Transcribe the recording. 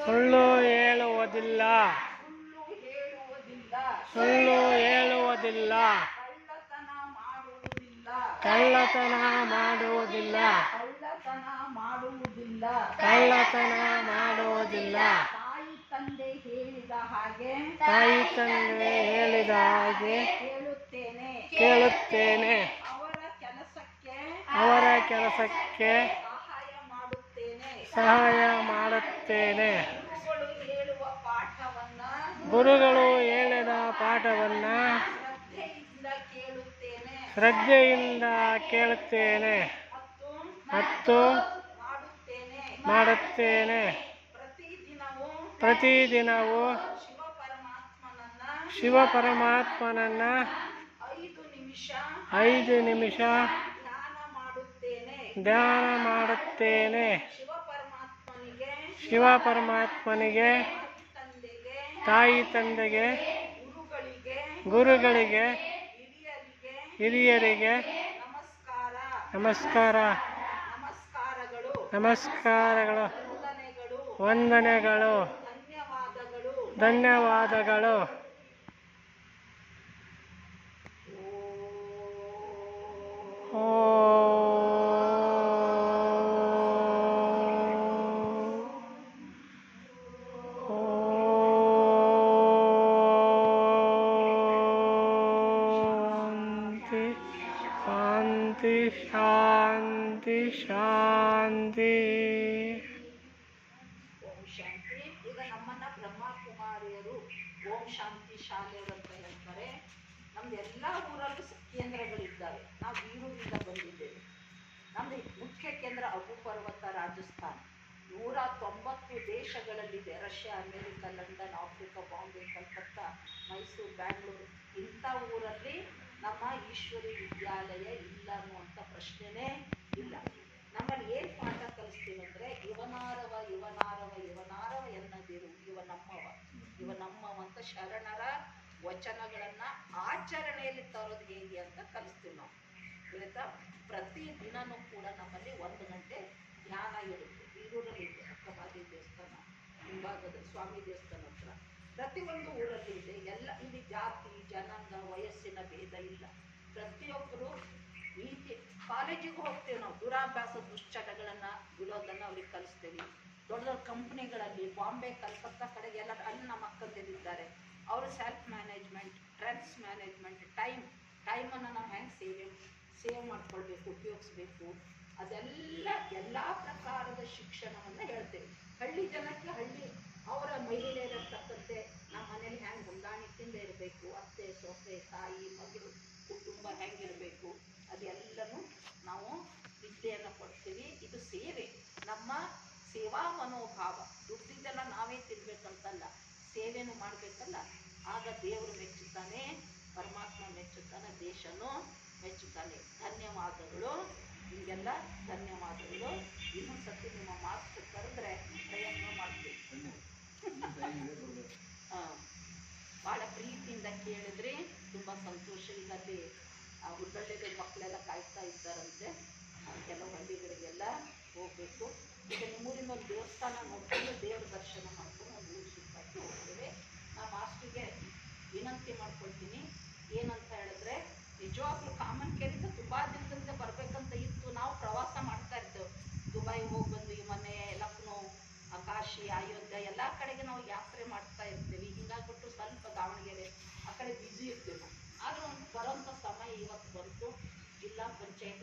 ಸುಳ್ಳು ಹೇಳುವುದಿಲ್ಲ. ಸುಳ್ಳು ಹೇಳುವುದಿಲ್ಲ. ಕಳ್ಳತನ ಮಾಡುವುದಿಲ್ಲ. ಕಳ್ಳತನ ಮಾಡುವುದಿಲ್ಲ. ತಾಯಿ ತಂದೆ ಹೇಳಿದ ಹಾಗೆ ಕೇಳುತ್ತೇನೆ. ಅವರ ಕೆಲಸಕ್ಕೆ ಸಹಾಯ ಮಾಡುತ್ತೇನೆ. ಗುರುಗಳು ಹೇಳಿದ ಪಾಠವನ್ನು ಶ್ರದ್ಧೆಯಿಂದ ಕೇಳುತ್ತೇನೆ ಮತ್ತು ಮಾಡುತ್ತೇನೆ. ಪ್ರತಿದಿನವೂ ಶಿವಪರಮಾತ್ಮನನ್ನು 5 ನಿಮಿಷ ಧ್ಯಾನ ಮಾಡುತ್ತೇನೆ. ಶಿವಪರಮಾತ್ಮನಿಗೆ, ತಾಯಿ ತಂದೆಗೆ, ಗುರುಗಳಿಗೆ, ಹಿರಿಯರಿಗೆ ನಮಸ್ಕಾರಗಳು, ವಂದನೆಗಳು, ಧನ್ಯವಾದಗಳು. ಶಾಂತಿ ಶಾಂತಿ ಶಾಂತಿ. ಓಂ ಶಾಂತಿ. ಈಗ ನಮ್ಮನ್ನ ಬ್ರಹ್ಮಕುಮಾರಿಯರು ಓಂ ಶಾಂತಿ ಶಾಲೆಯರು ಅಂತ ಹೇಳ್ತಾರೆ. ನಮ್ದು ಎಲ್ಲ ಊರಲ್ಲೂ ಕೇಂದ್ರಗಳಿದ್ದಾವೆ. ನಾವು ಬೀರೂರಿಂದ ಬಂದಿದ್ದೇವೆ. ನಮ್ದು ಮುಖ್ಯ ಕೇಂದ್ರ ಅಬು ಪರ್ವತ, ರಾಜಸ್ಥಾನ್. 190 ದೇಶಗಳಲ್ಲಿದೆ. Russia, America, London, Africa, Bombay, Calcutta, Mysuru, Bangalore. ಇಂಥ ಊರಲ್ಲಿ ನಮ್ಮ ಈಶ್ವರಿ ವಿದ್ಯಾಲಯ ಇಲ್ಲ ಅನ್ನುವಂಥ ಪ್ರಶ್ನೆನೇ ಇಲ್ಲ. ನಮ್ಮಲ್ಲಿ ಏನು ಪಾಠ ಕಲಿಸ್ತೀವಂದ್ರೆ ಇವನಾರವ ಎನ್ನದಿರು, ಇವ ನಮ್ಮವ ಅಂತ ಶರಣರ ವಚನಗಳನ್ನ ಆಚರಣೆಯಲ್ಲಿ ತರೋದು ಹೇಗೆ ಅಂತ ಕಲಿಸ್ತೀವಿ ನಾವು. ಆಯ್ತಾ? ಪ್ರತಿ ದಿನನೂ ಕೂಡ ನಮ್ಮಲ್ಲಿ 1 ಗಂಟೆ ಧ್ಯಾನ ಇರುತ್ತೆ. ಬೀರೂರಲ್ಲಿ ಇದೆ ಅಕ್ಕಮಹಾದೇವಿ ದೇವಸ್ಥಾನ ಹಿಂಭಾಗದ ಸ್ವಾಮಿ ದೇವಸ್ಥಾನ ಹತ್ರ. ಪ್ರತಿಯೊಂದು ಊರಲ್ಲಿ ಇದೆ. ಎಲ್ಲ ಇಲ್ಲಿ ಜಾತಿ, ಜನಾಂಗ, ವಯಸ್ಸಿನ ಭೇದ ಇಲ್ಲ. ಪ್ರತಿಯೊಬ್ಬರು ನೀತಿ. ಕಾಲೇಜಿಗೂ ಹೋಗ್ತೇವೆ ನಾವು. ದುರಾಭ್ಯಾಸ ದುಶ್ಚಟಗಳನ್ನು ಬಿಡೋದನ್ನು ಅವ್ರಿಗೆ ಕಲಿಸ್ತೇವೆ. ದೊಡ್ಡ ದೊಡ್ಡ ಕಂಪ್ನಿಗಳಲ್ಲಿ ಬಾಂಬೆ, ಕಲ್ಕತ್ತಾ ಕಡೆಗೆಲ್ಲ ಅಲ್ಲಿ ನಮ್ಮ ಅಕ್ಕಂದಿರಿದ್ದಾರೆ. ಅವರು ಸೆಲ್ಫ್ ಮ್ಯಾನೇಜ್ಮೆಂಟ್, ಟ್ರೆಂಡ್ಸ್ ಮ್ಯಾನೇಜ್ಮೆಂಟ್, ಟೈಮನ್ನು ನಾವು ಹೆಂಗೆ ಸೇವ್ ಮಾಡ್ಕೊಳ್ಬೇಕು, ಉಪಯೋಗಿಸ್ಬೇಕು, ಎಲ್ಲ ಪ್ರಕಾರದ ಶಿಕ್ಷಣವನ್ನು ಹೇಳ್ತೇವೆ. ಹಳ್ಳಿ ಜನಕ್ಕೆ ಅವರ ಮಹಿಳೆಯರ ತಕ್ಕಂತೆ ನಮ್ಮ ಮನೇಲಿ ಹೆಂಗೆ ಹೊಂದಾಣಿಕೆಯಿಂದ ಇರಬೇಕು, ಅತ್ತೆ ಸೊಸೆ, ತಾಯಿ ಮಗಳು ಕುಟುಂಬ ಹೆಂಗಿರಬೇಕು, ಅದೆಲ್ಲನೂ ನಾವು ವಿದ್ಯೆಯನ್ನು ಕೊಡ್ತೀವಿ. ಇದು ಸೇವೆ, ನಮ್ಮ ಸೇವಾ ಮನೋಭಾವ. ದುಡ್ಡಿದ್ದೆಲ್ಲ ನಾವೇ ತಿನ್ಬೇಕಂತಲ್ಲ, ಸೇವೆನೂ ಮಾಡಬೇಕಲ್ಲ. ಆಗ ದೇವರು ಮೆಚ್ಚುತ್ತಾನೆ, ಪರಮಾತ್ಮ ಮೆಚ್ಚುತ್ತಾನೆ, ದೇಶನೂ ಮೆಚ್ಚುತ್ತಾನೆ. ಧನ್ಯವಾದಗಳು, ನಿಮಗೆಲ್ಲ ಧನ್ಯವಾದಗಳು. ಇನ್ನೊಂದು ಸತಿ ನಿಮ್ಮ ಮಾಸ್ಟರ್ ಕರೆದ್ರೆ ಪ್ರಯತ್ನ ಮಾಡ್ತೀವಿ. ಭಾಳ ಪ್ರೀತಿಯಿಂದ ಕೇಳಿದ್ರೆ ತುಂಬ ಸಂತೋಷ. ಈಗ ಅಲ್ಲಿ ಹುದ್ದಳ್ಳಿದ ಮಕ್ಕಳೆಲ್ಲ ಕಾಯ್ತಾ ಇದ್ದಾರಂತೆ. ಕೆಲವು ಹಳ್ಳಿಗಳಿಗೆಲ್ಲ ಹೋಗಬೇಕು. ಈಗ ನಿಮ್ಮೂರಿನ ಒಂದು ದೇವಸ್ಥಾನ ನೋಡ್ಕೊಂಡು ದೇವ್ರ ದರ್ಶನ ಮಾಡ್ಕೊಂಡು ಒಂದು ಊರು ಸುತ್ತಾಕಿ ಹೋಗ್ತೇವೆ. ನಾ ಮಾಸ್ಟ್ರಿಗೆ ವಿನಂತಿ ಮಾಡ್ಕೊಳ್ತೀನಿ. ಏನಂತ ಹೇಳಿದ್ರೆ, ನಿಜವಾಗ್ಲೂ ಕಾಮನ್ಕೇರಿಂದ ತುಂಬ ದಿನದಿಂದ ಬರಬೇಕಂತ ಇತ್ತು. ನಾವು ಪ್ರವಾಸ ಮಾಡ್ತಾ ಇರ್ತೇವೆ. ದುಬೈ ಹೋಗಿ ಬಂದ್ವಿ, ಮೊನ್ನೆ ಲಕ್ನೋ, ಕಾಶಿ, ಅಯೋಧ್ಯೆ ಎಲ್ಲ ಕಡೆಗೆ ನಾವು ಯಾತ್ರೆ ಮಾಡ್ತಾ ಇರ್ತೀವಿ. ಹಿಂಗಾಗ್ಬಿಟ್ಟು ಸ್ವಲ್ಪ ದಾವಣಗೆರೆ ಆ ಕಡೆ ಬ್ಯುಸಿ ಇರ್ತೀವಿ ನಾವು. ಆದರೂ ಒಂದು ಬರೋಂಥ ಸಮಯ ಇವತ್ತು ಬಂತು. ಜಿಲ್ಲಾ ಪಂಚಾಯತ್